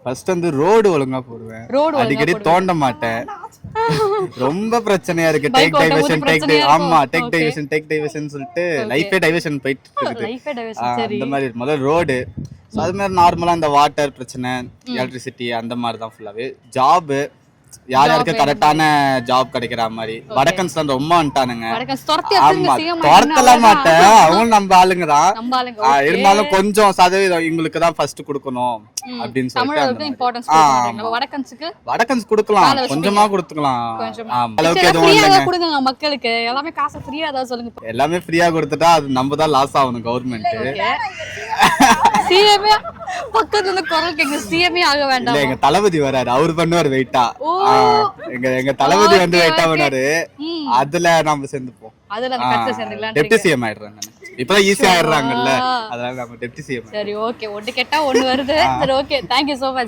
First வந்து road ஒழுங்கா போடுவேன், அடிக்கடி தோண்ட மாட்டேன். ரொம்ப பிரச்சனையா இருக்கு. டேக் டைவர்ஷன் ஆமா டேக் டைவர்ஷன் சொல்லிட்டு லைஃபே டைவர்ஷன் போயிட்டு இருக்குது. அந்த மாதிரி முதல்ல ரோடு, அது மாதிரி நார்மலா இந்த வாட்டர் பிரச்சனை, எலக்ட்ரிசிட்டி அந்த மாதிரி தான் ஃபுல்லாவே. ஜாப் யார் யாருக்கு கரெக்டான ஜாப் கிடைக்கிற மாதிரி. வடக்கன்ஸ் தான் ரொம்ப வந்துட்டானுங்க. ஆமா துரத்தலாம் மாட்டேன், அவங்க நம்ம ஆளுங்க தான். இருந்தாலும் கொஞ்சம் சதவீதம் இவங்களுக்கு தான் ஃபர்ஸ்ட் கொடுக்கணும் அப்படின்னு சொல்லிட்டு வடக்கன்ஸ் கொடுக்கலாம், கொஞ்சமா கொடுத்துக்கலாம். அளவுக்கு எதுவும் இல்லைங்க, மக்களுக்கு எல்லாமே காசு ஃப்ரீயா தான் சொல்லுங்க. எல்லாமே ஃப்ரீயா கொடுத்துட்டா அது நம்ம தான் லாஸ் ஆகணும் கவர்மெண்ட். சிஎம்ஏ பக்கத்துல இருந்து குரல் கேக்குது, சிஎம்ஏ ஆக வேண்டாம். எங்க தளபதி வராரு, அவரு பண்ணுவாரு வெயிட்டா. எங்க தளபதி வந்து வெயிட்டா பண்ணாரு, அதுல நாம சேர்ந்துப்போம். அதுல அந்த கட்சி சேர்ந்துக்கலாம். டெப்டி சிஎம் ஆயிடுறாங்க, இப்பதான் ஈஸியா ஆயிடுறாங்கல்ல, அதனால நம்ம டெப்டி சிஎம். சரி ஓகே, ஒன்னு கேட்டா ஒன்னு வருது. சரி ஓகே, தேங்க்யூ சோ மச்.